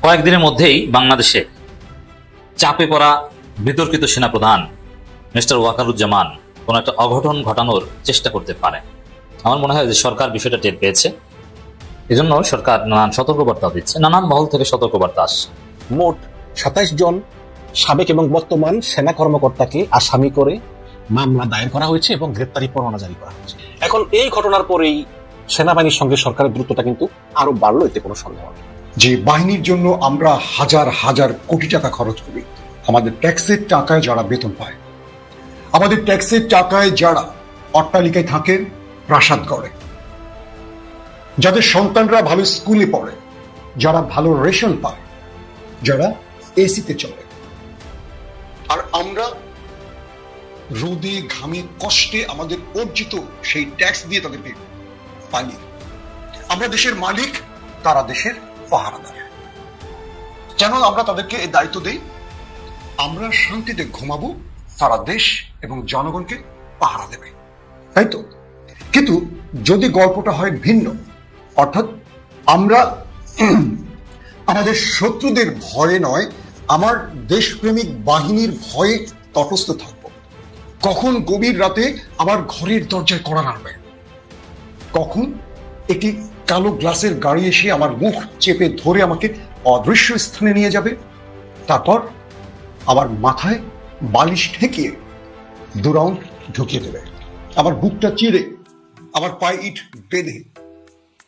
কয়েকদিনের মধ্যেই বাংলাদেশে চাপে পড়া বিতর্কিত সেনাপ্রধান মিস্টার ওয়াকারুজ্জামান কোন একটা অঘটন ঘটানোর চেষ্টা করতে পারে। আমার মনে হয় যে সরকার বিষয়টা টের পেয়েছে, এজন্য সরকার নানান সতর্কবার্তা দিচ্ছে, নানান মহল থেকে সতর্কবার্তা আসছে। মোট ২৭ জন সাবেক এবং বর্তমান সেনা কর্মকর্তাকে আসামি করে মামলা দায়ের করা হয়েছে এবং গ্রেপ্তারি পরোয়ানা জারি করা হয়েছে। এখন এই ঘটনার পরেই সেনাবাহিনীর সঙ্গে সরকারের দ্রুততা কিন্তু আরো বাড়লো, এতে কোনো সন্দেহ নেই। যে বাহিনীর জন্য আমরা হাজার হাজার কোটি টাকা খরচ করি, আমাদের ট্যাক্সের টাকায় যারা বেতন পায়, আমাদের ট্যাক্সের টাকায় যারা অট্টালিকায় থাকে, প্রাসাদ গড়ে, যাদের সন্তানরা ভালো স্কুলে পড়ে, যারা ভালো রেশন পায়, যারা এসিতে চলে, আর আমরা রোদে ঘামে কষ্টে আমাদের অর্জিত সেই ট্যাক্স দিয়ে তাদেরকে পালি। আমরা দেশের মালিক, তারা দেশের পাহারাদার। কেন আমরা তাদেরকে এই দায়িত্ব দেই? আমরা শান্তিতে ঘুমাবো, তারা দেশ এবং জনগণকে পাহারা দেবে, তাই তো? কিন্তু যদি গল্পটা হয় ভিন্ন, অর্থাৎ আমরা আমাদের শত্রুদের ভয়ে নয়, আমার দেশপ্রেমিক বাহিনীর ভয়ে তটস্থ থাকবো। কখন গভীর রাতে আমার ঘরের দরজায় কড়া নাড়বে, কখন একটি কালো গ্লাসের গাড়ি এসে আমার মুখ চেপে ধরে আমাকে অদৃশ্য স্থানে নিয়ে যাবে, তারপর আমার মাথায় বালিশ ঠেকিয়ে 2 রাউন্ড ঢুকিয়ে দেবে, আমার বুকটা চিরে আমার পায়ে ইট বেঁধে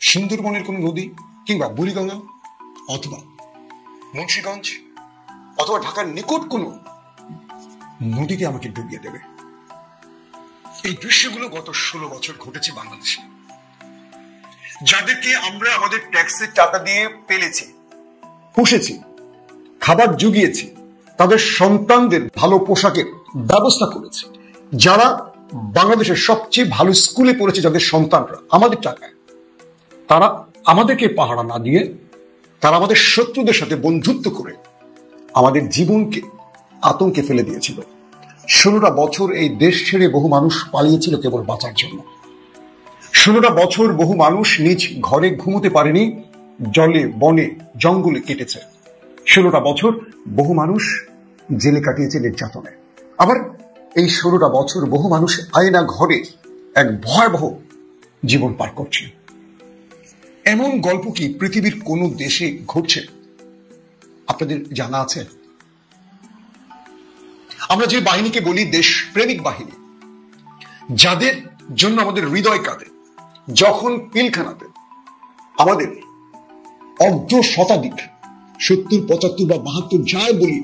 সুন্দরবনের কোন নদী কিংবা বুড়িগঙ্গা অথবা মুন্সিগঞ্জ অথবা ঢাকার নিকট কোনো নদীতে আমাকে ডুবিয়ে দেবে। এই দৃশ্যগুলো গত 16 বছর ঘটেছে বাংলাদেশে। যাদেরকে আমরা আমাদের ট্যাক্সের টাকা দিয়ে পেলেছি, পুষেছি, খাবার জুগিয়েছি, তাদের সন্তানদের ভালো পোশাকের ব্যবস্থা করেছি, যারা বাংলাদেশের সবচেয়ে ভালো স্কুলে পড়েছে, যাদের সন্তানরা আমাদের টাকায়, তারা আমাদেরকে পাহারা না দিয়ে তারা আমাদের শত্রুদের সাথে বন্ধুত্ব করে আমাদের জীবনকে আতঙ্কে ফেলে দিয়েছিল। 16টা বছর এই দেশ ছেড়ে বহু মানুষ পালিয়েছিল কেবল বাঁচার জন্য। 16টা বছর বহু মানুষ নিজ ঘরে ঘুমোতে পারেনি, জলে বনে জঙ্গলে কেটেছে। 16টা বছর বহু মানুষ জেলে কাটিয়েছে নির্যাতনে। আবার এই 16টা বছর বহু মানুষ আয়না ঘরে এক ভয়াবহ জীবন পার করছে। এমন গল্প কি পৃথিবীর কোন দেশে ঘটছে? আপনাদের জানা আছে? আমরা যে বাহিনীকে বলি দেশ প্রেমিক বাহিনী, যাদের জন্য আমাদের হৃদয় কাঁদে, যখন পিলখানাতে আমাদের অর্ধ শতাধিক 70, 75 বা 72 যাই বলি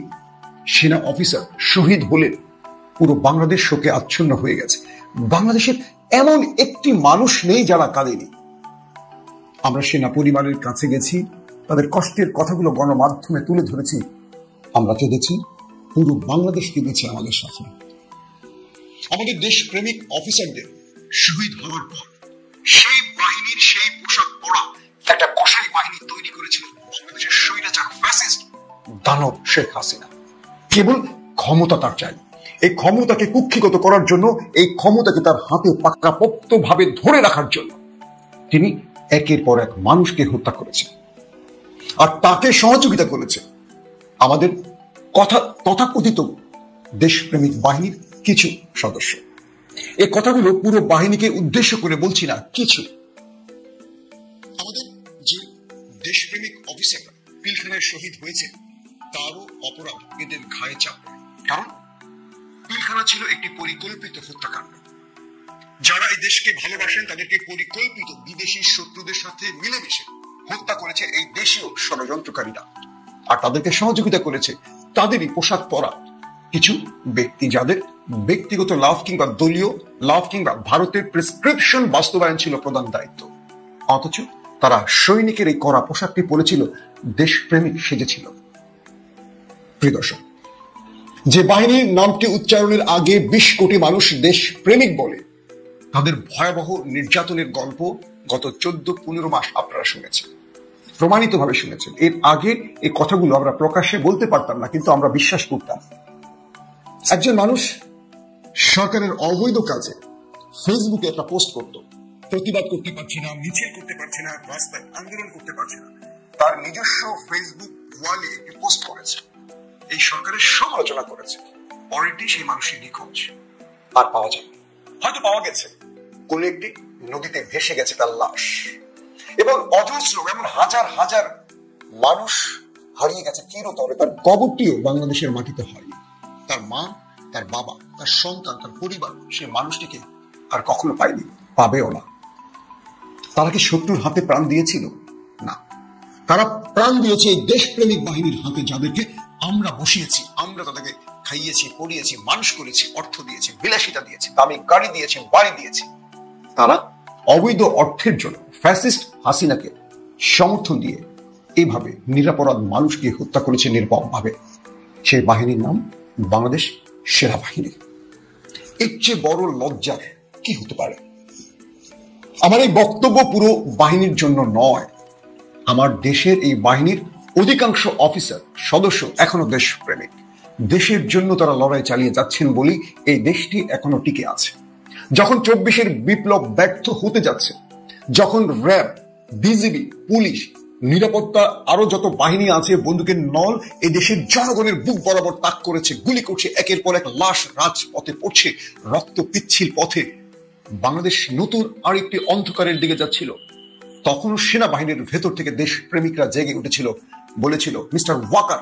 সেনা অফিসার শহীদ হলে পুরো বাংলাদেশ শোকে আচ্ছন্ন হয়ে গেছে। বাংলাদেশের এমন একটি মানুষ নেই যারা কাঁদেনি। আমরা সেনা পরিবারের কাছে গেছি, তাদের কষ্টের কথাগুলো গণমাধ্যমে তুলে ধরেছি, আমরা কেঁদেছি, পুরো বাংলাদেশ কেঁদেছে আমাদের সাথে। আমাদের দেশপ্রেমিক অফিসারদের শহীদ হওয়ার পর সেই বাহিনীর সেই পোশাক পরা একটা কসাই বাহিনী তৈরি করেছিল বাংলাদেশের স্বৈরাচার ফ্যাসিস্ট দানব শেখ হাসিনা। কেবল ক্ষমতা তার চাই, এই ক্ষমতাকে কুক্ষিগত করার জন্য, এই ক্ষমতাকে তার হাতে পাকাপোক্ত ভাবে ধরে রাখার জন্য তিনি একের পর এক মানুষকে হত্যা করেছে, আর তাকে সহযোগিতা করেছে আমাদের তথাকথিত দেশপ্রেমিক বাহিনীর কিছু সদস্য। এই কথাগুলো পুরো বাহিনীকে উদ্দেশ্য করে বলছি না, কিছু আমাদের যে দেশপ্রেমিক অফিসার পিলখানায় শহীদ হয়েছে তারও অপরাধ এদের ঘায়ে চাপবে, কারণ পিলখানা ছিল একটি পরিকল্পিত হত্যাকাণ্ড। যারা এই দেশকে ভালোবাসেন তাদেরকে পরিকল্পিত বিদেশি শত্রুদের সাথে মিলেমিশে হত্যা করেছে এই দেশীয় ষড়যন্ত্রকারীরা, আর তাদেরকে সহযোগিতা করেছে তাদেরই পোশাক পরা কিছু ব্যক্তি, যাদের ব্যক্তিগত লাভ কিংবা দলীয় লাভ কিংবা ভারতের প্রেসক্রিপশন বাস্তবায়ন ছিল প্রধান দায়িত্ব। অথচ তারা সৈনিকের এই কড়া পোশাকটি পরেছিল, দেশপ্রেমিক সেজেছিল। প্রিয় দর্শক, যে বাহিনীর নামটি উচ্চারণের আগে 20 কোটি মানুষ দেশপ্রেমিক বলে, তাদের ভয়াবহ নির্যাতনের গল্প গত 14-15 মাস আপনারা শুনেছেন, প্রমাণিতভাবে শুনেছেন। এর আগে এই কথাগুলো আমরা প্রকাশ্যে বলতে পারতাম না, কিন্তু আমরা বিশ্বাস করতাম। একজন মানুষ সরকারের অবৈধ কাজে ফেসবুকে একটা পোস্ট করত, প্রতিবাদ করতে পারছে না, মিছিল করতে পারছে না, রাস্তায় আন্দোলন করতে পারছে না, তার নিজস্ব ফেসবুক ওয়ালে একটি পোস্ট করেছে, এই সরকারের সমালোচনা করেছে। পরেরটি সেই মানুষের নিখোঁজ, আর পাওয়া যায়, হয়তো পাওয়া গেছে, কোন একটি নদীতে ভেসে গেছে তার লাশ, এবং অজস্র এমন হাজার হাজার মানুষ হারিয়ে গেছে চিরতরে, তার কবরটিও বাংলাদেশের মাটিতে হয়নি। তার মা, তার বাবা, তার সন্তান, তার পরিবার সে মানুষটিকে আর কখনো পায়নি, পাবেও না। তারা কি শত্রুর হাতে প্রাণ দিয়েছিল? না, তারা প্রাণ দিয়েছে এই দেশপ্রেমিক বাহিনীর হাতে, যাদেরকে আমরা বসিয়েছি, আমরা তাদেরকে খাইয়েছি, পড়িয়েছি, মানুষ করেছি, অর্থ দিয়েছি, বিলাসিতা দিয়েছি, দামি গাড়ি দিয়েছি, বাড়ি দিয়েছি। তারা অবৈধ অর্থের জন্য ফ্যাসিস্ট হাসিনাকে সমর্থন দিয়ে এইভাবে নিরাপরাধ মানুষকে হত্যা করেছে নির্মমভাবে। সেই বাহিনীর নাম বাংলাদেশ সেনাবাহিনী। এর চেয়ে বড় লজ্জার কি হতে পারে? আমার এই বক্তব্য পুরো বাহিনীর জন্য নয়, আমার দেশের এই বাহিনীর অধিকাংশ অফিসার সদস্য এখনো দেশপ্রেমিক, দেশের জন্য তারা লড়াই চালিয়ে যাচ্ছেন বলেই এই দেশটি এখনো টিকে আছে। যখন 24-এর বিপ্লব ব্যর্থ হতে যাচ্ছে, যখন র্যাব, বিজিবি, পুলিশ, নিরাপত্তা আরো যত বাহিনী আছে বন্দুকের নল এই দেশের জনগণের বুক বরাবর তাক করেছে, গুলি করছে, একের পর এক লাশ রাজপথে পড়ছে, রক্ত পিচ্ছিল পথে বাংলাদেশ নতুন আরেকটি অন্ধকারের দিকে যাচ্ছিল, তখনও সেনাবাহিনীর ভেতর থেকে দেশপ্রেমিকরা জেগে উঠেছিল, বলেছিল, মিস্টার ওয়াকার,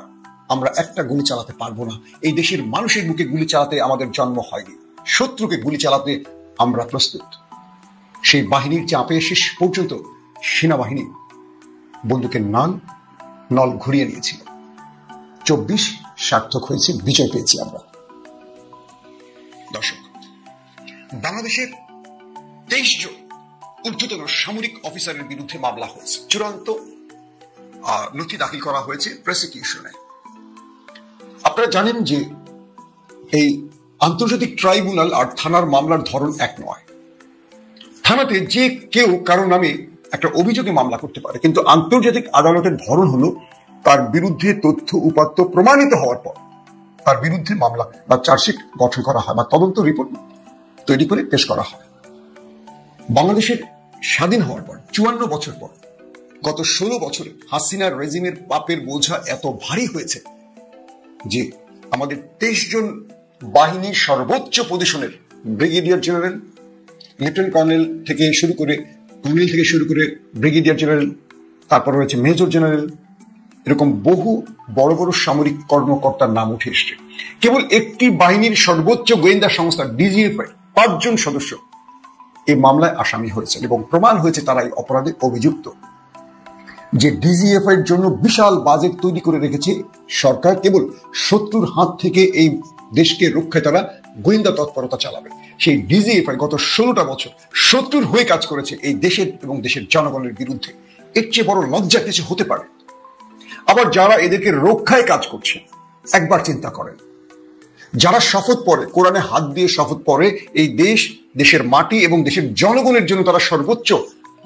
আমরা একটা গুলি চালাতে পারবো না, এই দেশের মানুষের বুকে গুলি চালাতে আমাদের জন্ম হয়নি, শত্রুকে গুলি চালাতে আমরা প্রস্তুত। সেই বাহিনীর চাপে শেষ পর্যন্ত সেনাবাহিনী বন্দুকের নল ঘুরিয়ে নিয়েছিল। 24 সার্থক হয়েছে, বিজয় পেয়েছি আমরা। দর্শক, বাংলাদেশের 23 জন ঊর্ধ্বতন সামরিক অফিসারের বিরুদ্ধে মামলা হয়েছে, চূড়ান্ত নথি দাখিল করা হয়েছে প্রসিকিউশনে। আপনারা জানেন যে এই আন্তর্জাতিক ট্রাইব্যুনাল আর থানার মামলার ধরন এক নয়। থানাতে যে কেউ কারো নামে একটা অভিযোগে মামলা করতে পারে, কিন্তু আন্তর্জাতিক আদালতের ধরন হলো তার বিরুদ্ধে তথ্য উপাত্ত প্রমাণিত হওয়ার পর তার বিরুদ্ধে মামলা বা চার্জশিট গঠন করা হয় বা তদন্ত রিপোর্ট তৈরি করে পেশ করা হয়। বাংলাদেশের স্বাধীন হওয়ার পর 54 বছর পর গত 16 বছরে হাসিনার রেজিমের পাপের বোঝা এত ভারী হয়েছে যে আমাদের 23 জন বাহিনীর সর্বোচ্চ পজিশনের ব্রিগেডিয়ার জেনারেল, লেফটেন্যান্ট কর্নেল থেকে শুরু করে ব্রিগেডিয়ার জেনারেল, তারপর রয়েছে মেজর জেনারেল, এরকম বহু বড় বড় সামরিক কর্মকর্তার নাম উঠে এসছে। কেবল একটি বাহিনীর সর্বোচ্চ গোয়েন্দা সংস্থা ডিজিএফআই 5 জন সদস্য এই মামলায় আসামি হয়েছেন এবং প্রমাণ হয়েছে তারা এই অপরাধে অভিযুক্ত। যে ডিজিএফআই এর জন্য বিশাল বাজেট তৈরি করে রেখেছে সরকার, কেবল শত্রুর হাত থেকে এই দেশকে রক্ষায় তারা গোয়েন্দা তৎপরতা চালাবে, সেই ডিজিএফআই গত 16টা বছর শত্রুর হয়ে কাজ করেছে এই দেশের এবং দেশের জনগণের বিরুদ্ধে। এর চেয়ে বড় লজ্জা কিছু হতে পারে? আবার যারা এদেরকে রক্ষায় কাজ করছে, একবার চিন্তা করেন, যারা শপথ পড়ে, কোরআনে হাত দিয়ে শপথ পড়ে এই দেশ, দেশের মাটি এবং দেশের জনগণের জন্য তারা সর্বোচ্চ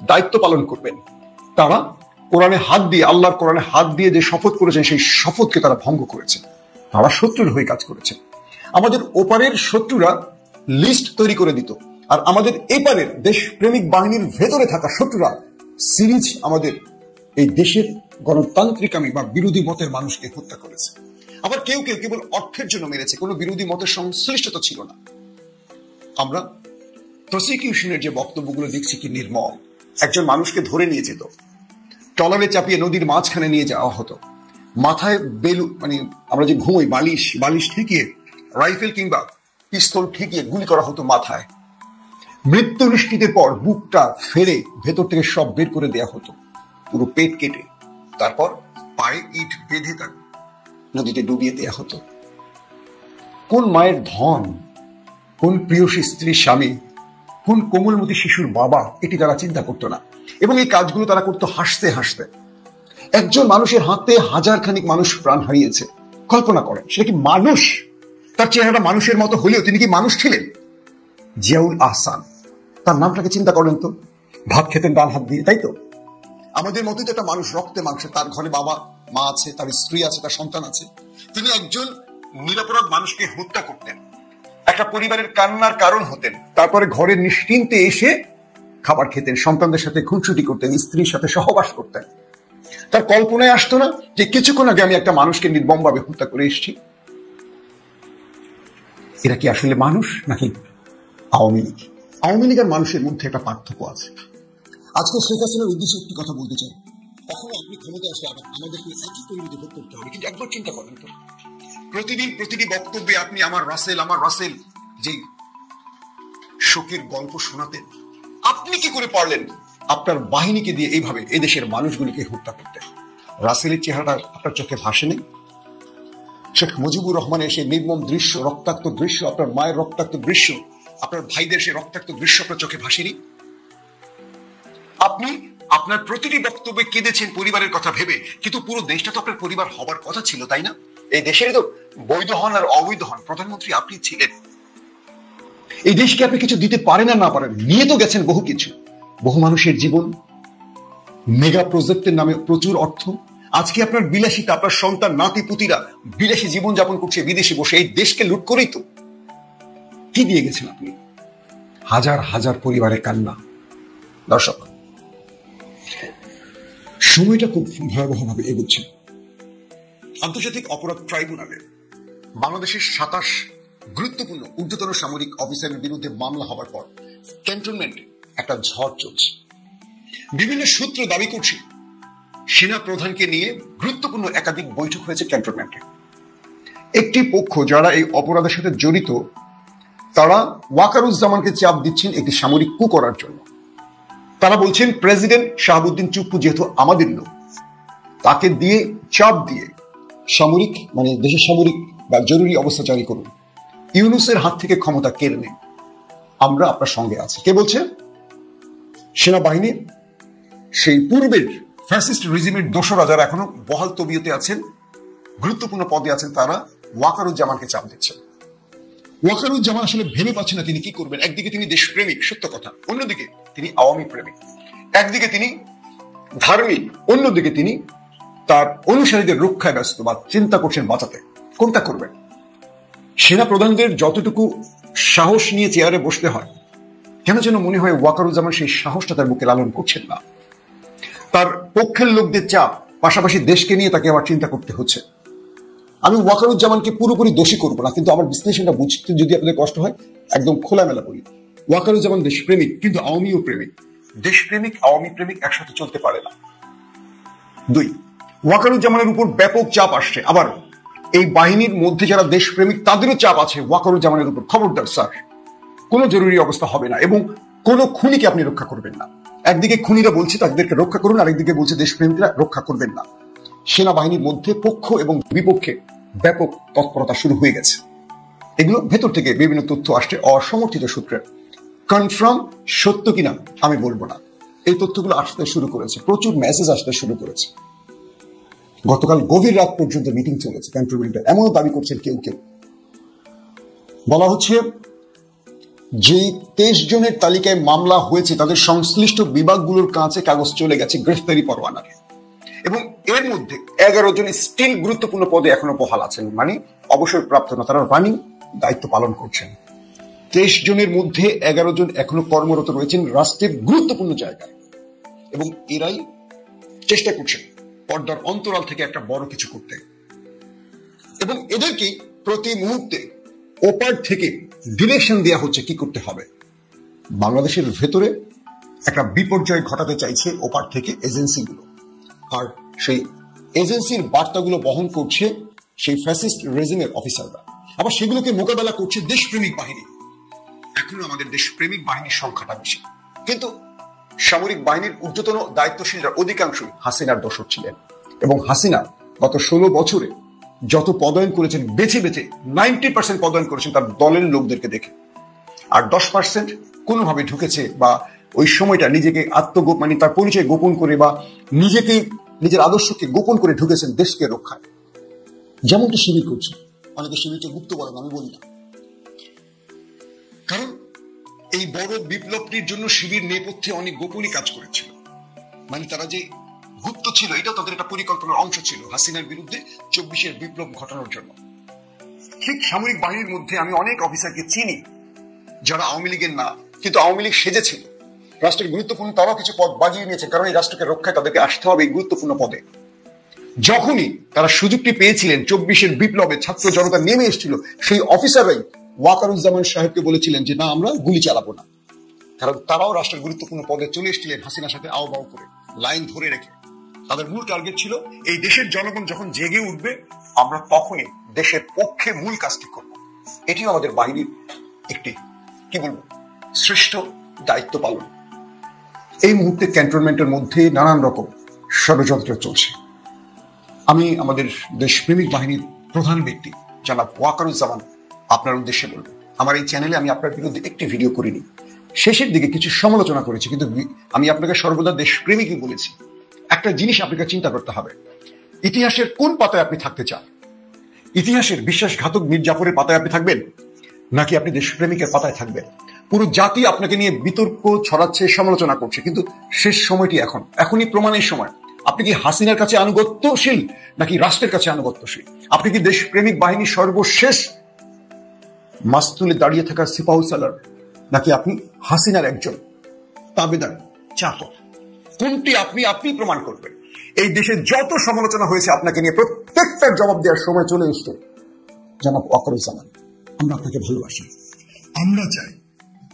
দায়িত্ব পালন করবেন, তারা কোরআনে হাত দিয়ে, আল্লাহর কোরআনে হাত দিয়ে যে শপথ করেছেন সেই শপথকে তারা ভঙ্গ করেছে, তারা শত্রুর হয়ে কাজ করেছে। আমাদের ওপারের শত্রুরা লিস্ট তৈরি করে দিত, আর আমাদের এপারের দেশপ্রেমিক বাহিনীর ভেতরে থাকা শত্রুরা সিরিজ আমাদের এই দেশের গণতান্ত্রিকামী বা বিরোধী মতের মানুষকে হত্যা করেছে। আবার কেউ কেউ কেবল অর্থের জন্য মেরেছে, কোনো বিরোধী মতের সংশ্লিষ্টতা ছিল না। আমরা প্রসিকিউশনের যে বক্তব্যগুলো দেখছি কি নির্মম। একজন মানুষকে ধরে নিয়ে যেত, ট্রলারে চাপিয়ে নদীর মাঝখানে নিয়ে যাওয়া হতো, মাথায় বেলু আমরা যে ঘুমোই বালিশ ঠেকিয়ে, রাইফেল কিংবা পিস্তল ঠেকিয়ে গুলি করা হতো মাথায়। মৃত্যু নিশ্চিতের পর বুকটা ফেরে ভেতর থেকে সব বের করে দেয়া হতো, পুরো পেট কেটে, তারপর পায়ে ইট বেঁধে তাকে নদীতে ডুবিয়ে দেয়া হতো। কোন মায়ের ধন, কোন প্রিয়সী স্ত্রী স্বামী, কোন কোমলমতি শিশুর বাবা, এটি তারা চিন্তা করতো না, এবং এই কাজগুলো তারা করতো হাসতে হাসতে। একজন মানুষের হাতে হাজার খানিক মানুষ প্রাণ হারিয়েছে। কল্পনা করেন, সেটা কি মানুষ? তার চেহারাটা মানুষের মতো হলেও তিনি কি মানুষ ছিলেন? জিয়াউল আহসান, তার নামটাকে চিন্তা করেন তো। ভাত খেতেন ডান হাত দিয়ে, তাই তো? আমাদের মতোই তো একটা মানুষ, রক্তে মাংসে, তার ঘরে বাবা মা আছে, তার স্ত্রী আছে, তার সন্তান আছে। তিনি একজন নিরপরাধ মানুষকে হত্যা করতেন, একটা পরিবারের কান্নার কারণ হতেন, তারপরে ঘরের নিশ্চিন্তে এসে খাবার খেতেন, সন্তানদের সাথে খুনসুটি করতেন, স্ত্রীর সাথে সহবাস করতেন। তার কল্পনায় আসতো না যে কিছুক্ষণ আগে আমি একটা মানুষকে নির্মমভাবে হত্যা করে এসেছি। এরা কি আসলে মানুষ নাকি আওয়ামী লীগ? আওয়ামী লীগ আর মানুষের মধ্যে একটা পার্থক্য আছে। আজকে শেখ হাসিনার উদ্দেশ্যে একটি কথা বলতে চাই, কখনো আপনি ক্ষমতা আসলে আবার আমাদেরকে একই পরিণতি ভোগ করতে হবে। কিন্তু একবার চিন্তা করেন তো, প্রতিদিন প্রতিটি বক্তব্যে আপনি আমার রাসেল যে শোকের গল্প শোনাতেন, আপনি কি করে পারলেন আপনার বাহিনীকে দিয়ে এইভাবে এদেশের মানুষগুলিকে হত্যা করতে? রাসেলের চেহারাটা আপনার চোখে ভাসেনি? শেখ মুজিবুর রহমানের সেই নির্মম দৃশ্য, রক্তাক্ত দৃশ্য, আপনার মায়ের রক্তাক্ত দৃশ্য, আপনার ভাইদের সেই রক্তাক্ত দৃশ্য আপনার চোখে ভাসেনি? আপনি আপনার প্রতিটি বক্তব্যে কেঁদেছেন পরিবারের কথা ভেবে, কিন্তু পুরো দেশটা তো আপনার পরিবার হবার কথা ছিল, তাই না? এই দেশের তো বৈধ হন আর অবৈধ হন প্রধানমন্ত্রী আপনি ছিলেন। এই দেশকে আপনি কিছু দিতে পারেন আর না পারেন, নিয়ে তো গেছেন বহু কিছু, বহু মানুষের জীবন, মেগা প্রজেক্টের নামে প্রচুর অর্থ। আজকে আপনার বিলাসিতা, আপনার সন্তান নাতি পুতিরা বিলাসী জীবন যাপন করছে বিদেশে বসে, এই দেশকে লুট করেই তো। কি দিয়ে গেছেন আপনি? হাজার হাজার পরিবারের কান্না। দর্শক, সময়টা খুব ভয়াবহভাবে এগোচ্ছে। আন্তর্জাতিক অপরাধ ট্রাইব্যুনালে বাংলাদেশের 27 গুরুত্বপূর্ণ ঊর্ধ্বতন সামরিক অফিসারের বিরুদ্ধে মামলা হওয়ার পর ক্যান্টনমেন্টে একটা ঝড় চলছে। বিভিন্ন সূত্র দাবি করছে সেনা প্রধানকে নিয়ে গুরুত্বপূর্ণ একাধিক বৈঠক হয়েছে ক্যান্টনমেন্টে। একটি পক্ষ যারা এই অপরাধের সাথে জড়িত, তারা ওয়াকারুজ্জামানকে চাপ দিচ্ছেন একটি সামরিক কু করার জন্য। তারা বলছেন প্রেসিডেন্ট শাহাবুদ্দিন চুপ্পু যেহেতু আমাদের লোক, তাকে দিয়ে চাপ দিয়ে সামরিক দেশের সামরিক বা জরুরি অবস্থা জারি করুন, ইউনূসের হাত থেকে ক্ষমতা কেড়ে নেন, আমরা আপনার সঙ্গে আছি। কে বলছে? সেনাবাহিনীর সেই পূর্বের ফ্যাসিস্ট রেজিমের দোসরা যারা এখনো বহাল তবিয়তে আছেন, গুরুত্বপূর্ণ পদে আছেন, তারা ওয়াকারুজ্জামানকে চাপ দিচ্ছেন। ওয়াকারুজ্জামান আসলে ভেবে পাচ্ছেন না তিনি কি করবেন। একদিকে তিনি দেশপ্রেমিক, সত্য কথা, অন্যদিকে তিনি আওয়ামী প্রেমিক। একদিকে তিনি ধার্মিক, অন্যদিকে তিনি তার অনুসারীদের রক্ষায় ব্যস্ত বা চিন্তা করছেন বাঁচাতে। কোনটা করবেন? সেনা প্রধানদের যতটুকু সাহস নিয়ে চেয়ারে বসতে হয়, কেন যেন মনে হয় ওয়াকারুজ্জামান সেই সাহসটা তার বুকে লালন করছেন না। তার পক্ষের লোকদের চাপ, পাশাপাশি দেশকে নিয়ে তাকে আবার চিন্তা করতে হচ্ছে। আমি ওয়াকারুজ্জামানকে পুরোপুরি দোষী করবো না, কিন্তু আমার বিশ্লেষণটা বুঝতে যদি আপনাদের কষ্ট হয়, একদম খোলামেলা বলি, ওয়াকারুজ্জামান দেশপ্রেমিক, কিন্তু আওয়ামীও প্রেমিক। দেশপ্রেমিক আওয়ামী প্রেমিক একসাথে চলতে পারে না। 2, ওয়াকারুজ্জামানের উপর ব্যাপক চাপ আসছে, আবার এই বাহিনীর মধ্যে যারা দেশপ্রেমিক তাদেরও চাপ আছে ওয়াকারুজ্জামানের উপর। খবরদার স্যার, কোনো জরুরি অবস্থা হবে না এবং কোনো খুনিকে আপনি রক্ষা করবেন না। একদিকে খুনিরা বলছে তাদেরকে রক্ষা করুন, আরেকদিকে বলছে দেশপ্রেমিকরা রক্ষা করবেন না। সেনাবাহিনীর মধ্যে পক্ষ এবং বিপক্ষে ব্যাপক তৎপরতা শুরু হয়ে গেছে। এগুলো ভেতর থেকে বিভিন্ন তথ্য আসছে অসমর্থিত সূত্রে, কনফার্ম সত্য কিনা আমি বলবো না। এই তথ্যগুলো আসতে শুরু করেছে, প্রচুর মেসেজ আসতে শুরু করেছে। গতকাল গভীর রাত পর্যন্ত মিটিং চলেছে ক্যান্টনমেন্টে, এমনও দাবি করছেন কেউ কেউ। বলা হচ্ছে যে 23 জনের তালিকায় মামলা হয়েছে তাদের সংশ্লিষ্ট বিভাগগুলোর কাছে কাগজ চলে গেছে গ্রেফতারি পরোয়ানার, এবং এর মধ্যে 11 জন স্টিল গুরুত্বপূর্ণ পদে এখনো বহাল আছেন, অবসরপ্রাপ্ত না, তারা রানিং দায়িত্ব পালন করছেন। 23 জনের মধ্যে 11 জন এখনো কর্মরত রয়েছেন রাষ্ট্রের গুরুত্বপূর্ণ জায়গায়, এবং এরাই চেষ্টা করছেন পর্দার অন্তরাল থেকে একটা বড় কিছু করতে, এবং এদেরকে প্রতি মুহূর্তে ওপার থেকে ডিরেকশন দেওয়া হচ্ছে কি করতে হবে। বাংলাদেশের ভেতরে একটা বিপর্যয় ঘটাতে চাইছে ওপার থেকে এজেন্সিগুলো, আর সেই এজেন্সির বার্তাগুলো বহন করছে সেই ফ্যাসিস্ট রেজিমের অফিসাররা, আবার সেগুলোকে মোকাবেলা করছে দেশপ্রেমিক বাহিনী। এখনো আমাদের দেশপ্রেমিক বাহিনীর সংখ্যাটা বেশি, কিন্তু সামরিক বাহিনীর ঊর্ধ্বতন দায়িত্বশীলরা অধিকাংশই হাসিনার দোসর ছিলেন, এবং হাসিনা গত 16 বছরে যত পদায়ন করেছেন, বেছে বেছে 90% পদায়ন করেছেন তার দলের লোকদেরকে দেখে, আর 10% কোনোভাবে ঢুকেছে বা ওই সময়টা নিজেকে তার পরিচয় গোপন করে বা নিজের আদর্শকে গোপন করে ঢুকেছেন দেশকে রক্ষায়, যেমনটা শিবির করছে। অনেকে শিবিরকে গুপ্ত বলেন, আমি বলি না, কারণ এই বড় বিপ্লবটির জন্য শিবির নেপথ্যে অনেক গোপনই কাজ করেছিল। তারা যে গুপ্ত ছিল এটাও তাদের একটা পরিকল্পনার অংশ ছিল হাসিনার বিরুদ্ধে 24-এর বিপ্লব ঘটানোর জন্য। ঠিক সামরিক বাহিনীর মধ্যে আমি অনেক অফিসারকে চিনি যারা আওয়ামী লীগের না, কিন্তু আওয়ামী লীগ সেজেছিল রাষ্ট্রের গুরুত্বপূর্ণ তারাও কিছু পদ বাগিয়ে নিয়েছেন, কারণ এই রাষ্ট্রকে রক্ষায় তাদেরকে আসতে হবে এই গুরুত্বপূর্ণ পদে। যখনই তারা সুযোগটি পেয়েছিলেন, 24-এর বিপ্লবে ছাত্র জনতা নেমে এসেছিল, সেই অফিসাররাই ওয়াকারুজ্জামান সাহেবকে বলেছিলেন যে না, আমরা গুলি চালাবো না, কারণ তারাও রাষ্ট্রের গুরুত্বপূর্ণ পদে চলে এসেছিলেন হাসিনার সাথে আও বাও করে, লাইন ধরে রেখে। তাদের মূল টার্গেট ছিল এই দেশের জনগণ যখন জেগে উঠবে আমরা তখনই দেশের পক্ষে মূল কাজটি করব। এটিও আমাদের বাহিনীর একটি কি বলবো শ্রেষ্ঠ দায়িত্ব পালন। এই মুহূর্তে ক্যান্টনমেন্টের মধ্যে নানান রকম ষড়যন্ত্র চলছে। আমি আমাদের দেশপ্রেমিক বাহিনীর প্রধান ব্যক্তি জনাব ওয়াকারুজ্জামান আপনার উদ্দেশ্যে বলবো, আমার এই চ্যানেলে আমি আপনার বিরুদ্ধে একটি ভিডিও করিনি, শেষের দিকে কিছু সমালোচনা করেছি, কিন্তু আমি আপনাকে সর্বদা দেশপ্রেমিকই বলেছি। একটা জিনিস আপনাকে চিন্তা করতে হবে, ইতিহাসের কোন পাতায় আপনি থাকতে চান? ইতিহাসের বিশ্বাসঘাতক মীর জাফরের পাতায় আপনি থাকবেন, নাকি আপনি দেশপ্রেমিকের পাতায় থাকবেন? পুরো জাতি আপনাকে নিয়ে বিতর্ক ছড়াচ্ছে, সমালোচনা করছে, কিন্তু শেষ সময়টি এখনই প্রমাণের সময়। আপনি কি হাসিনার কাছে আনুগত্যশীল নাকি রাষ্ট্রের কাছে আনুগত্যশীল? আপনি কি দেশপ্রেমিক বাহিনীর সর্বশেষ মাস্তুলে দাঁড়িয়ে থাকা সিপাহসালার, নাকি আপনি হাসিনার একজন তাবেদার চাকর? কোনটি আপনি প্রমাণ করবেন। এই দেশে যত সমালোচনা হয়েছে আপনাকে নিয়ে, প্রত্যেকটার জবাব দেওয়ার সময় চলে এসছে জনাব ওয়াকারুজ্জামান। আমরা আপনাকে ভালোবাসি, আমরা চাই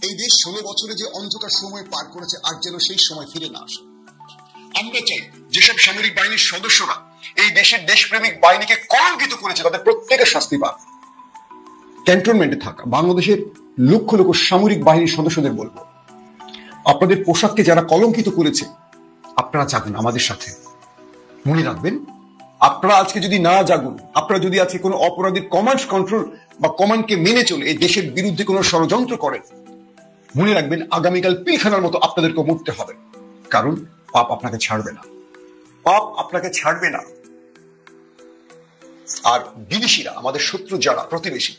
এই দেশ 16 বছরে যে অন্ধকার সময় পার করেছে আর যেন সেই সময় ফিরে না আসে। আমরা চাই যেসব সামরিক বাহিনীর সদস্যরা এই দেশের দেশপ্রেমিক বাহিনীকে কলঙ্কিত করেছে তাদের প্রত্যেকের শাস্তি পাক। ক্যান্টনমেন্টে থাকা বাংলাদেশের লক্ষ লক্ষ সামরিক বাহিনীর সদস্যদের বলবো, আপনাদের পোশাককে যারা কলঙ্কিত করেছে আপনারা জাগুন আমাদের সাথে। মনে রাখবেন, আপনারা আজকে যদি না জাগুন, আপনারা যদি আজকে কোনো অপরাধীর কমান্ড কন্ট্রোল বা কমান্ডকে মেনে চলে এই দেশের বিরুদ্ধে কোনো ষড়যন্ত্র করেন, মনে রাখবেন আগামীকাল পিলখানার মতো আপনাদেরকে মরতে হবে, কারণ পাপ আপনাকে ছাড়বে না, পাপ আপনাকে ছাড়বে না। আর বিদেশিরা, আমাদের শত্রু যারা প্রতিবেশী,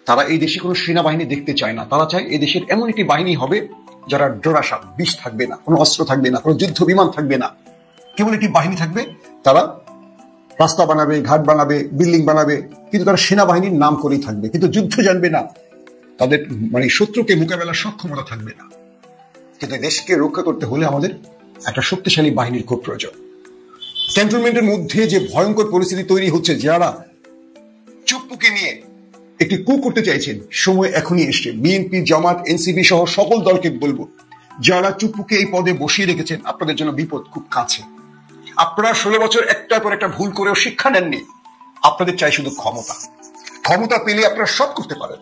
তারা এই দেশে কোনো সেনাবাহিনী দেখতে চায় না। তারা চায় এই দেশের এমন একটি বাহিনী হবে যারা ডোরাসাপ, বিষ থাকবে না, কোনো অস্ত্র থাকবে না, কোনো যুদ্ধ বিমান থাকবে না, কেবল একটি বাহিনী থাকবে। তারা রাস্তা বানাবে, ঘাট বানাবে, বিল্ডিং বানাবে, কিন্তু তারা সেনাবাহিনীর নাম করেই থাকবে, কিন্তু যুদ্ধ জানবে না, তাদের শত্রুকে মোকাবেলার সক্ষমতা থাকবে না। কিন্তু দেশকে রক্ষা করতে হলে আমাদের একটা শক্তিশালী বাহিনীর খুব প্রয়োজন। ক্যান্টনমেন্টের মধ্যে যে ভয়ঙ্কর পরিস্থিতি তৈরি হচ্ছে, যারা চুপ্পুকে নিয়ে একটি কু করতে চাইছেন, সময় এখনই এসছে। বিএনপি, জামাত, এনসিপি সহ সকল দলকে বলবো, যারা চুপ্পুকে এই পদে বসিয়ে রেখেছেন, আপনাদের জন্য বিপদ খুব কাছে। আপনারা 16 বছর একটার পর একটা ভুল করেও শিক্ষা নেননি। আপনাদের চাই শুধু ক্ষমতা। ক্ষমতা পেলে আপনারা সব করতে পারেন।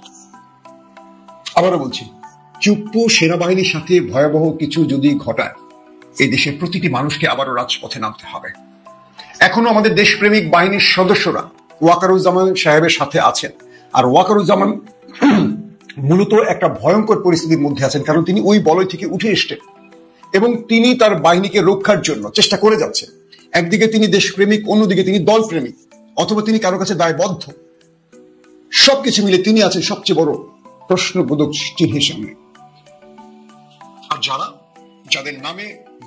আবারও বলছি, চুপ্পু সেনাবাহিনীর সাথে ভয়াবহ কিছু যদি ঘটায়, এই দেশের প্রতিটি মানুষকে আবারও রাজপথে নামতে হবে। এখনো আমাদের দেশপ্রেমিক বাহিনীর সদস্যরা ওয়াকারুজ্জামান সাহেবের সাথে আছেন, আর ওয়াকারুজ্জামান মূলত একটা ভয়ঙ্কর পরিস্থিতির মধ্যে আছেন, কারণ তিনি ওই বলয় থেকে উঠে এসছেন এবং তিনি তার বাহিনীকে রক্ষার জন্য চেষ্টা করে যাচ্ছেন। একদিকে তিনি দেশপ্রেমিক, অন্যদিকে তিনি দলপ্রেমিক, অথবা তিনি কারো কাছে দায়বদ্ধ। সবকিছু মিলে তিনি আছেন সবচেয়ে বড় প্রশ্নবোধক চিহ্নের সামনে। আর যাদের নামে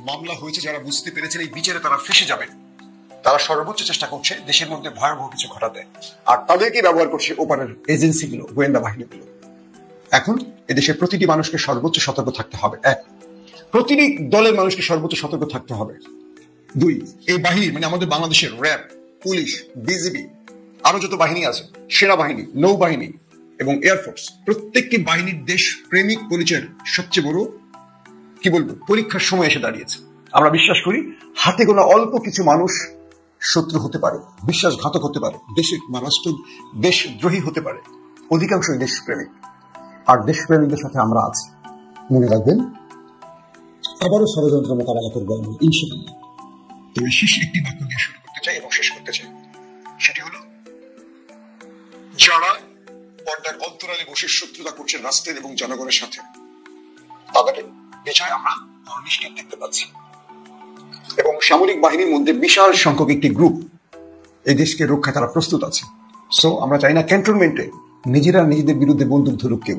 মামলা হয়েছে, যারা বুঝতে পেরেছেন এই বিচারে তারা ফেসে যাবেন, তারা সর্বোচ্চ চেষ্টা করছে দেশের মধ্যে ভয়াবহ কিছু ঘটাতে, আর তাদেরকে ব্যবহার করছে ওপারের এজেন্সিগুলো, গোয়েন্দা বাহিনীগুলো। এখন এদেশের প্রতিটি মানুষকে সর্বোচ্চ সতর্ক থাকতে হবে। এক, প্রতিটি দলের মানুষকে সর্বোচ্চ সতর্ক থাকতে হবে। দুই, এই বাহিনী আমাদের বাংলাদেশের র্যাব, পুলিশ, বিজিবি, আরো যত বাহিনী আছে, সেনাবাহিনী, নৌবাহিনী এবং এয়ারফোর্স, প্রত্যেকটি বাহিনীর দেশ প্রেমিক পরিচয়ের সবচেয়ে বড় পরীক্ষার সময় এসে দাঁড়িয়েছে। আমরা বিশ্বাস করি হাতে গোনা অল্প কিছু মানুষ শত্রু হতে পারে, বিশ্বাসঘাতক হতে পারে, দেশের রাষ্ট্র দেশদ্রোহী হতে পারে, অধিকাংশই দেশপ্রেমিক। আর দেশপ্রেমিকদের সাথে আমরা আছি। মনে রাখবেন, আবারও ষড়যন্ত্র মোকাবেলা করবো আমরা ইনশাআল্লাহ। তবে শেষ একটি বাক্য দিয়ে শুরু করতে চাই এবং শেষ করতে চাই, সেটি হলো, যারা পর্দার অন্তরালে বসে শত্রুতা করছেন রাষ্ট্রের এবং জনগণের সাথে, তাদের বিজয় আমরা নিশ্চিত দেখতে পাচ্ছি। এবং সামরিক বাহিনীর মধ্যে বিশাল সংখ্যক একটি গ্রুপ এই দেশকে রক্ষায় তারা প্রস্তুত আছে। সো আমরা চাই না ক্যান্টনমেন্টে নিজেরা নিজেদের বিরুদ্ধে বন্দুক ধরুক কেউ।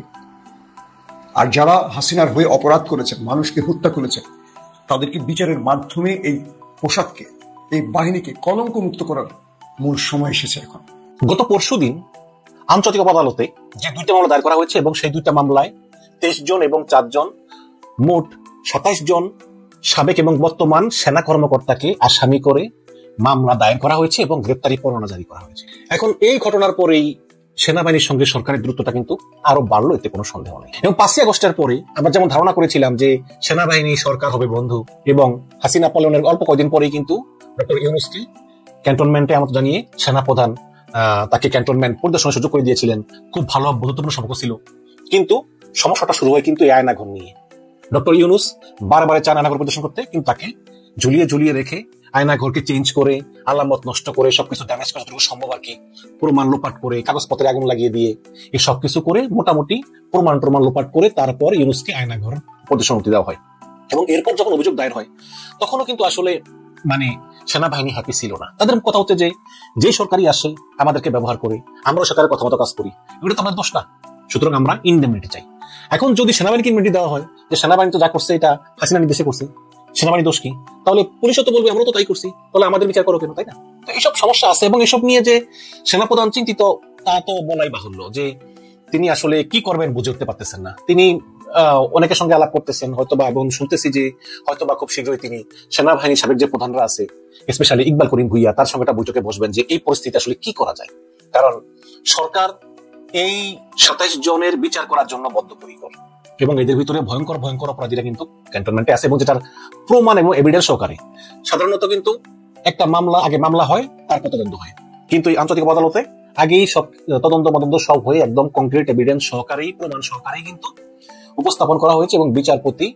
আর যারা হাসিনার হয়ে অপরাধ করেছেন, মানুষকে হত্যা করেছেন, তাদেরকে বিচারের মাধ্যমে এই পোশাককে, এই বাহিনীকে কলঙ্ক মুক্ত করার মূল সময় এসেছে এখন। গত পরশুদিন আন্তর্জাতিক আদালতে যে 2টা মামলা দায়ের করা হয়েছে এবং সেই 2টা মামলায় 23 জন এবং 4 জন, মোট 27 জন সাবেক এবং বর্তমান সেনা কর্মকর্তাকে আসামি করে মামলা দায়ের করা হয়েছে এবং গ্রেপ্তারি পরোয়ানা জারি করা হয়েছে। এখন এই ঘটনার পরেই সেনাবাহিনীর সঙ্গে সরকারের দূরত্বটা কিন্তু আরো বাড়লো, এতে কোনো সন্দেহ নেই। এবং 5ই আগস্টের পরে আমরা যেমন ধারণা করেছিলাম যে সেনাবাহিনী সরকার হবে বন্ধু, এবং হাসিনা পলায়নের অল্প কয়েকদিন পরেই কিন্তু ডক্টর ইউনূসকে ক্যান্টনমেন্টে আমন্ত্রণ জানিয়ে সেনাপ্রধান তাকে ক্যান্টনমেন্ট পরিদর্শনের সুযোগ করে দিয়েছিলেন। খুব ভালো বন্ধুত্বপূর্ণ সম্পর্ক ছিল। কিন্তু সমস্যাটা শুরু হয় কিন্তু এই আয়নাঘর নিয়ে। ডক্টর ইউনূস বারবার চান আয়নাঘর পরিদর্শন করতে, কিন্তু তাকে ঝুলিয়ে রেখে আয়নাঘরকে চেঞ্জ করে, আলামত নষ্ট করে, সবকিছু ড্যামেজ করা যতটুকু সম্ভব আর কি, প্রমাণ লোপাট করে, কাগজপত্রে আগুন লাগিয়ে দিয়ে এই সবকিছু করে মোটামুটি প্রমাণ লোপাট করে তারপর ইউনূসকে আয়নাঘর পরিদর্শন করতে দেওয়া হয়। এবং এরপর যখন অভিযোগ দায়ের হয় তখনও কিন্তু আসলে সেনাবাহিনী হ্যাপি ছিল না। তাদের কথা হচ্ছে যে সরকারই আসে আমাদেরকে ব্যবহার করে, আমরা সরকারের কথা মতো কাজ করি, এটা তো আমাদের দোষ না, সুতরাং আমরা ইন্ডেমনিটি চাই। এখন যদি সেনাবাহিনীকে ইন্ডেমনিটি দেওয়া হয় যে সেনাবাহিনী তো যা করছে এটা হাসিনা নির্দেশে করছে, সেনাবাহিনী দোষ কি? তাহলে পুলিশও তো বলবে আমরা তো তাই করছি, তাহলে আমাদের বিচার করো কেন, তাই না? তো এইসব সমস্যা আছে। এবং এসব নিয়ে যে সেনাপ্রধান চিন্তিত তা তো বলাই বাহুল্য, যে তিনি আসলে কি করবেন বুঝে উঠতে পারতেছেন না। তিনি অনেকের সঙ্গে আলাপ করতেছেন হয়তোবা, এবং শুনতেছি যে হয়তোবা খুব শীঘ্রই তিনি সেনাবাহিনীর সাবেক যে প্রধানরা আছে, স্পেশালি ইকবাল করিম ভুইয়া, তার সঙ্গে একটা বৈঠকে বসবেন যে এই পরিস্থিতি আসলে কি করা যায়। কারণ সরকার এই 27 জনের বিচার করার জন্য বদ্ধপরিকর, এবং এদের ভিতরে ভয়ঙ্কর অপরাধীরা কিন্তু ক্যান্টনমেন্টে আছে, এবং যেটার প্রমাণ এবং এভিডেন্স সহকারে। সাধারণত কিন্তু একটা আগে মামলা হয়, তারপর তদন্ত হয়, কিন্তু এই আন্তর্জাতিক আদালতে আগেই সব তদন্ত সব হয়ে একদম কংক্রিট এভিডেন্স সহকারেই, প্রমাণ সহকারেই কিন্তু উপস্থাপন করা হয়েছে। এবং বিচারপতি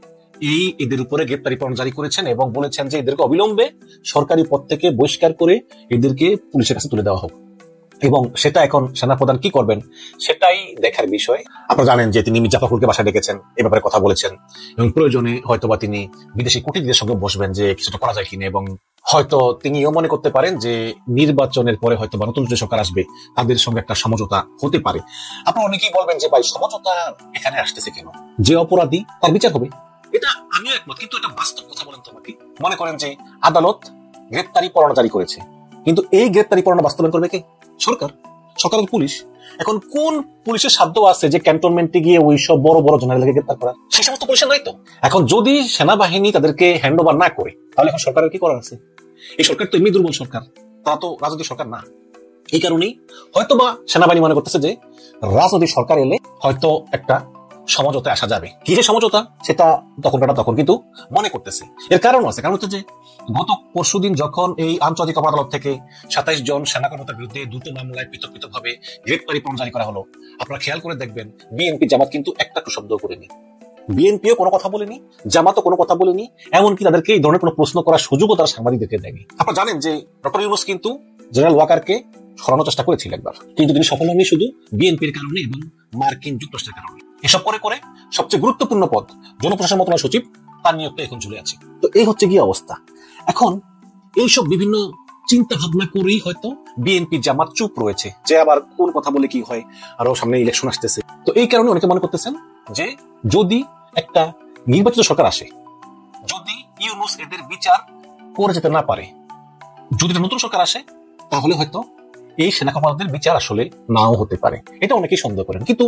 এদের উপরে গ্রেপ্তারি পরোয়ানা জারি করেছেন এবং বলেছেন যে এদেরকে অবিলম্বে সরকারি পদ থেকে বহিষ্কার করে এদেরকে পুলিশের কাছে তুলে দেওয়া হোক। এবং সেটা এখন সেনাপ্রধান কি করবেন সেটাই দেখার বিষয়। আপনারা জানেন যে তিনি মির্জা ফখরুলকে বাসায় ডেকেছেন, এ ব্যাপারে কথা বলেছেন, এবং প্রয়োজনে হয়তোবা তিনি বিদেশি কূটনীতিদের সঙ্গে বসবেন যে কিছুটা করা যায় কিনা, এবং হয়তো তিনিও মনে করতে পারেন যে নির্বাচনের পরে হয়তো নতুন যে সরকার আসবে তাদের সঙ্গে একটা সমঝোতা হতে পারে। আপনারা অনেকেই বলবেন যে ভাই সমঝোতা এখানে আসতেছে কেন, যে অপরাধী তার বিচার হবে, এটা আমিও একমত, কিন্তু এটা বাস্তব কথা বলেন তোমাকে। মনে করেন যে আদালত গ্রেপ্তারি পরোয়ানা জারি করেছে, কিন্তু এই গ্রেপ্তারি পরোয়ানা বাস্তবায়ন করবে কে? সরকারের পুলিশ। এখন কোন পুলিশের সাধ্য আছে যে ক্যান্টনমেন্টে গিয়ে ওই সব বড় জেনারেলকে গ্রেপ্তার করা? সেই সমস্ত পুলিশের নাই তো। এখন যদি সেনাবাহিনী তাদেরকে হ্যান্ড ওভার না করে, তাহলে এখন সরকারের কি করার আছে? এই সরকার তো এমনি দুর্বল সরকার, তা তো রাজনৈতিক সরকার না। এই কারণেই হয়তোবা সেনাবাহিনী মনে করতেছে যে রাজনৈতিক সরকার এলে হয়তো একটা সমঝোতায় আসা যাবে। কি যে সমঝোতা সেটা তখন কিন্তু মনে করতেছে। এর কারণ আছে, কারণ হচ্ছে যে গত পরশুদিন যখন এই আন্তর্জাতিক অপরাধ আদালত থেকে 27 জন সেনা কর্মকর্তার বিরুদ্ধে দুটো মামলায় পৃথকভাবে গ্রেপ্তারি পরোয়ানা জারি করা হলো, আপনারা খেয়াল করে দেখবেন বিএনপি জামাত কিন্তু একটা শব্দ করেনি। বিএনপিও কোনো কথা বলেনি, জামাতও কোনো কথা বলেনি, এমনকি তাদেরকে এই ধরনের কোনো প্রশ্ন করার সুযোগও তারা সাংবাদিকদেরকে দেয়নি। আপনারা জানেন যে ডক্টর ইউনূস কিন্তু জেনারেল ওয়াকারকে সরানোর চেষ্টা করেছিলেন একবার, কিন্তু তিনি সফল হননি শুধু বিএনপির কারণে এবং মার্কিন যুক্তরাষ্ট্রের কারণে। এসব করে সবচেয়ে গুরুত্বপূর্ণ পদ জনপ্রশাসন মন্ত্রণালয় সচিব, তার নিয়োগটা এখন ঝুলে আছে। তো এই হচ্ছে গিয়ে অবস্থা। এখন এইসব বিভিন্ন চিন্তা ভাবনা করেই হয়তো বিএনপি জামাত চুপ রয়েছে, যে আবার কোন কথা বলে কি হয়, আরো সামনে ইলেকশন আসতেছে। তো এই কারণে অনেকে মনে করতেছেন যে যদি একটা নির্বাচিত সরকার আসে, যদি ইউনূস এদের বিচার করে যেতে না পারে, যদি নতুন সরকার আসে, তাহলে হয়তো এই সেনা কমান্ডারদের বিচার আসলে নাও হতে পারে। এটা অনেকেই সন্দেহ করেন। কিন্তু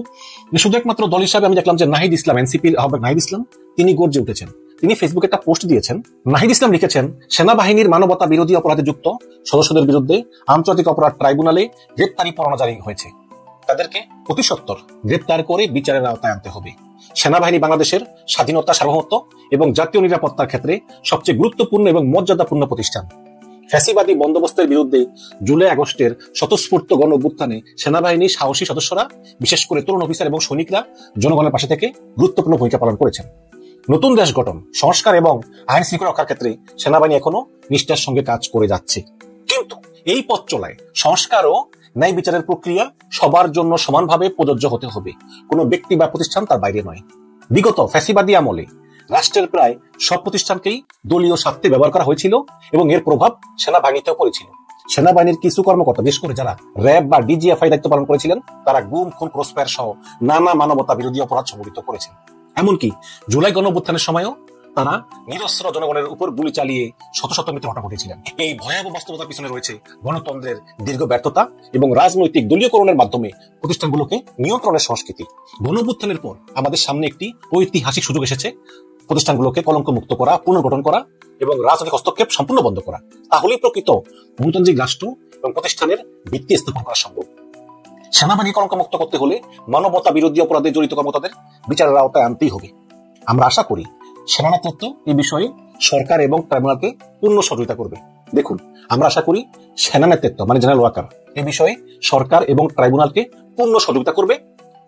শুধু একমাত্র দল হিসাবে আমি দেখলাম যে নাহিদ ইসলাম, এনসিপির আহ্বায়ক নাহিদ ইসলাম, তিনি গর্জে উঠেছেন। তিনি ফেসবুকে একটা পোস্ট দিয়েছেন। নাহিদ ইসলাম লিখেছেন, সেনাবাহিনীর মানবতা বিরোধী অপরাধে যুক্ত সদস্যদের বিরুদ্ধে আন্তর্জাতিক অপরাধ ট্রাইব্যুনালে গ্রেপ্তারি পরোয়ানা জারি হয়েছে। তাদেরকে অতি সত্বর গ্রেপ্তার করে বিচারের আওতায় আনতে হবে। সেনাবাহিনী বাংলাদেশের স্বাধীনতা, সার্বভৌমত্ব এবং জাতীয় নিরাপত্তার ক্ষেত্রে সবচেয়ে গুরুত্বপূর্ণ এবং মর্যাদাপূর্ণ প্রতিষ্ঠান। ফ্যাসিবাদী বন্দোবস্তের বিরুদ্ধে জুলাই আগস্টের স্বতঃস্ফূর্ত গণ অভ্যুত্থানে সেনাবাহিনীর সাহসী সদস্যরা, বিশেষ করে তরুণ অফিসার এবং সৈনিকরা জনগণের পাশে থেকে গুরুত্বপূর্ণ ভূমিকা পালন করেছেন। নতুন দেশ গঠন, সংস্কার এবং আইন শৃঙ্খলা রক্ষার ক্ষেত্রে সেনাবাহিনী এখনো নিষ্ঠার সঙ্গে কাজ করে যাচ্ছে। কিন্তু এই পথ চলায় সংস্কার ও ন্যায় বিচারের প্রক্রিয়া সবার জন্য সমানভাবে প্রযোজ্য হতে হবে, কোনো ব্যক্তি বা প্রতিষ্ঠান তার বাইরে নয়। বিগত ফ্যাসিবাদী আমলে রাষ্ট্রের প্রায় সব প্রতিষ্ঠানকেই দলীয় স্বার্থে ব্যবহার করা হয়েছিল এবং এর প্রভাব সেনাবাহিনীতেও পড়েছিল। সেনাবাহিনীর কিছু কর্মকর্তা, বিশেষ করে যারা র্যাব বা ডিজিএফআই দায়িত্ব পালন করেছিলেন, তারা গুম, খুন, ক্রসফায়ার সহ নানা মানবতা বিরোধী অপরাধ সংঘটিত করেছেন। এমনকি জুলাই গণ অভ্যুত্থানের সময়ও তারা নিরস্ত্র জনগণের উপর গুলি চালিয়ে শত শত মৃত্যু ঘটনা ঘটিয়েছিলেন। এই ভয়াবহ বাস্তবতার পিছনে রয়েছে গণতন্ত্রের দীর্ঘ ব্যর্থতা এবং রাজনৈতিক দলীয়করণের মাধ্যমে প্রতিষ্ঠানগুলোকে নিয়ন্ত্রণের সংস্কৃতি। গণ অভ্যুত্থানের পর আমাদের সামনে একটি ঐতিহাসিক সুযোগ এসেছে প্রতিষ্ঠানগুলোকে কলঙ্ক মুক্ত করা, পুনর্গঠন করা এবং রাজনৈতিক হস্তক্ষেপ সম্পূর্ণ বন্ধ করা। তাহলেই প্রকৃত গণতান্ত্রিক রাষ্ট্র এবং প্রতিষ্ঠানের ভিত্তি স্থাপন করা সম্ভব। সেনাবাহিনী কলঙ্ক মুক্ত করতে হলে মানবতা বিরোধী অপরাধে জড়িত কর্মকর্তাদের বিচারের আওতায় আনতেই হবে। আমরা আশা করি সেনা নেতৃত্ব এই বিষয়ে সরকার এবং ট্রাইব্যুনালকে পূর্ণ সহযোগিতা করবে। দেখুন, আমরা আশা করি সেনা নেতৃত্ব মানে জেনারেল ওয়াকার এই বিষয়ে সরকার এবং ট্রাইব্যুনালকে পূর্ণ সহযোগিতা করবে।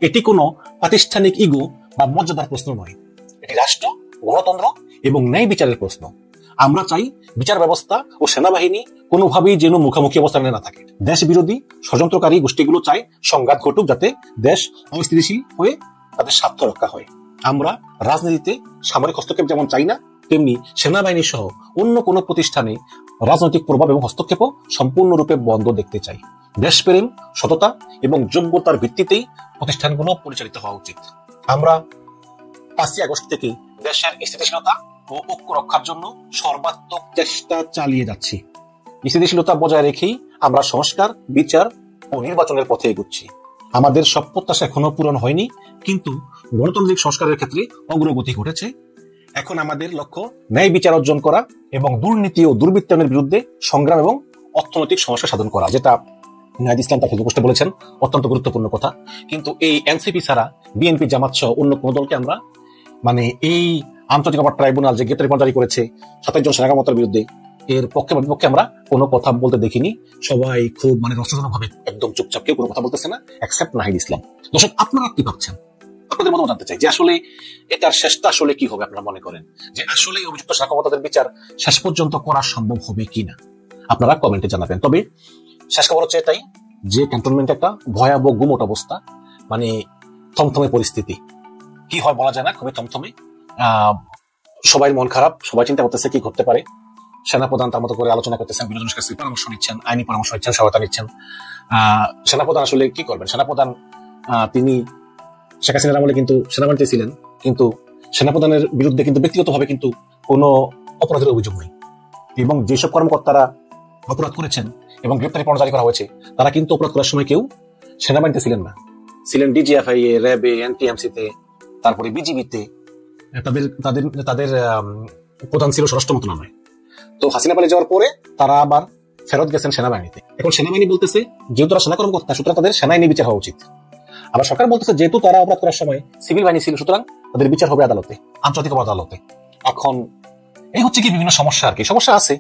এটি কোনো প্রাতিষ্ঠানিক ইগো বা মর্যাদার প্রশ্ন নয়, এটি রাষ্ট্র, গণতন্ত্র এবং ন্যায় বিচারের প্রশ্ন। আমরা চাই বিচার ব্যবস্থা ও সেনাবাহিনী কোনোভাবেই যেন মুখোমুখি অবস্থানে না থাকে। দেশ বিরোধী ষড়যন্ত্রকারী গোষ্ঠীগুলো চায় সংঘাত ঘটুক, যাতে দেশ অস্থিতিশীল হয়ে তাদের স্বার্থ রক্ষা হয়। আমরা রাজনীতিতে সামরিক হস্তক্ষেপ যেমন চাই না, তেমনি সেনাবাহিনী সহ অন্য কোনো প্রতিষ্ঠানে রাজনৈতিক প্রভাব এবং হস্তক্ষেপও সম্পূর্ণরূপে বন্ধ দেখতে চাই। দেশপ্রেম, সততা এবং যোগ্যতার ভিত্তিতেই প্রতিষ্ঠানগুলো পরিচালিত হওয়া উচিত। আমরা 5ই আগস্ট থেকে দেশের স্থিতিশীলতা ও ঐক্য রক্ষার জন্য সর্বাত্মক চেষ্টা চালিয়ে যাচ্ছি। স্থিতিশীলতা বজায় রেখেই আমরা সংস্কার, বিচার ও নির্বাচনের পথে এগুচ্ছি। আমাদের সব প্রত্যাশা এখনো পূরণ হয়নি, কিন্তু গণতান্ত্রিক সংস্কারের ক্ষেত্রে অগ্রগতি ঘটেছে। এখন আমাদের লক্ষ্য ন্যায় বিচার অর্জন করা এবং দুর্নীতি ও দুর্বৃত্তায়নের বিরুদ্ধে সংগ্রাম এবং অর্থনৈতিক সমস্যা সাধন করা, যেটা নাহিদ ইসলাম তার ফেসবুক পোস্টে বলেছেন, অত্যন্ত গুরুত্বপূর্ণ কথা। কিন্তু এই এনসিপি ছাড়া বিএনপি, জামাত সহ অন্য কোন দলকে আমরা এই আন্তর্জাতিক অপরাধ ট্রাইব্যুনাল যে গ্রেপ্তারি পরোয়ানা জারি করেছে 27 জন সেনা কর্মকর্তার বিরুদ্ধে, এর পক্ষে আমরা কোনো কথা বলতে দেখিনি। সবাই খুব রসজনক ভাবে একদম চুপচাপ, কেউ কোনো কথা বলতেছে না, এক্সেপ্ট নাহিদ ইসলাম। দর্শক, আপনারা কি ভাবছেন? আপনাদের মতামত জানতে চাই যে আসলে এটার শেষটা আসলে কি হবে। আপনারা মনে করেন যে আসলে অভিযুক্ত সেনা কর্মকর্তাদের বিচার শেষ পর্যন্ত করা সম্ভব হবে কিনা? আপনারা কমেন্টে জানাবেন। তবে শেষ খবর হচ্ছে এটাই যে ক্যান্টনমেন্টে একটা ভয়াবহ গুমোট অবস্থা, থমথমে পরিস্থিতি। কি হয় বলা যায় না, খুবই থমথমে। সবাই মন খারাপ, সবাই চিন্তা করতেছে কি ঘটতে পারে। সেনাপ্রধান তার মতো করে আলোচনা করতেছেন, বিনোদনের কাছে পরামর্শ নিচ্ছেন, আইনি পরামর্শ নিচ্ছেন, সহায়তা নিচ্ছেন। সেনাপ্রধান আসলে কি করবেন? সেনাপ্রধান তিনি শেখ হাসিনার আমলে কিন্তু সেনাবাহিনীতে ছিলেন, কিন্তু সেনাপ্রধানের বিরুদ্ধে কিন্তু ব্যক্তিগতভাবে কিন্তু কোনো অপরাধের অভিযোগ নেই। এবং যেসব কর্মকর্তারা অপরাধ করেছেন এবং গ্রেপ্তারি পরোয়ানা জারি করা হয়েছে, তারা কিন্তু অপরাধ করার সময় কেউ সেনাবাহিনীতে ছিলেন না, ছিলেন ডিজিএফআই এ, র্যাবে, এনটিএমসিতে, তারপরে বিজিবিতে। তাদের প্রধান ছিল স্বরাষ্ট্র মন্ত্রণালয়। তো হাসিনা পালিয়ে যাওয়ার পরে তারা আবার ফেরত গেছেন সেনাবাহিনীতে। এখন সেনাবাহিনী বলতেছে যেহেতু তারা সেনা কর্মকর্তা, সুতরাং তাদের সেনায় নিয়ে বিচার হওয়া উচিত। আবার সরকার বলতেছে যেহেতু তারা অপরাধ করার সময় সিভিল বাহিনী ছিল, সুতরাং তাদের বিচার হবে আদালতে, আন্তর্জাতিক আদালতে। এখন এই হচ্ছে কি বিভিন্ন সমস্যা, আর কি সমস্যা আছে।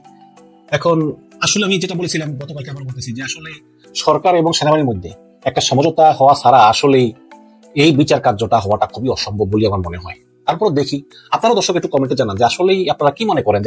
এখন আসলে আমি যেটা বলেছিলাম গতকালকে, আমরা বলতেছি যে আসলে সরকার এবং সেনাবাহিনীর মধ্যে একটা সমঝোতা হওয়া ছাড়া আসলে এই বিচার কার্যটা হওয়াটা খুবই অসম্ভব বলে আমার মনে হয়। তারপর দেখি, আপনারা দর্শক একটু কমেন্টে জানান যে আসলেই আপনারা কি মনে করেন।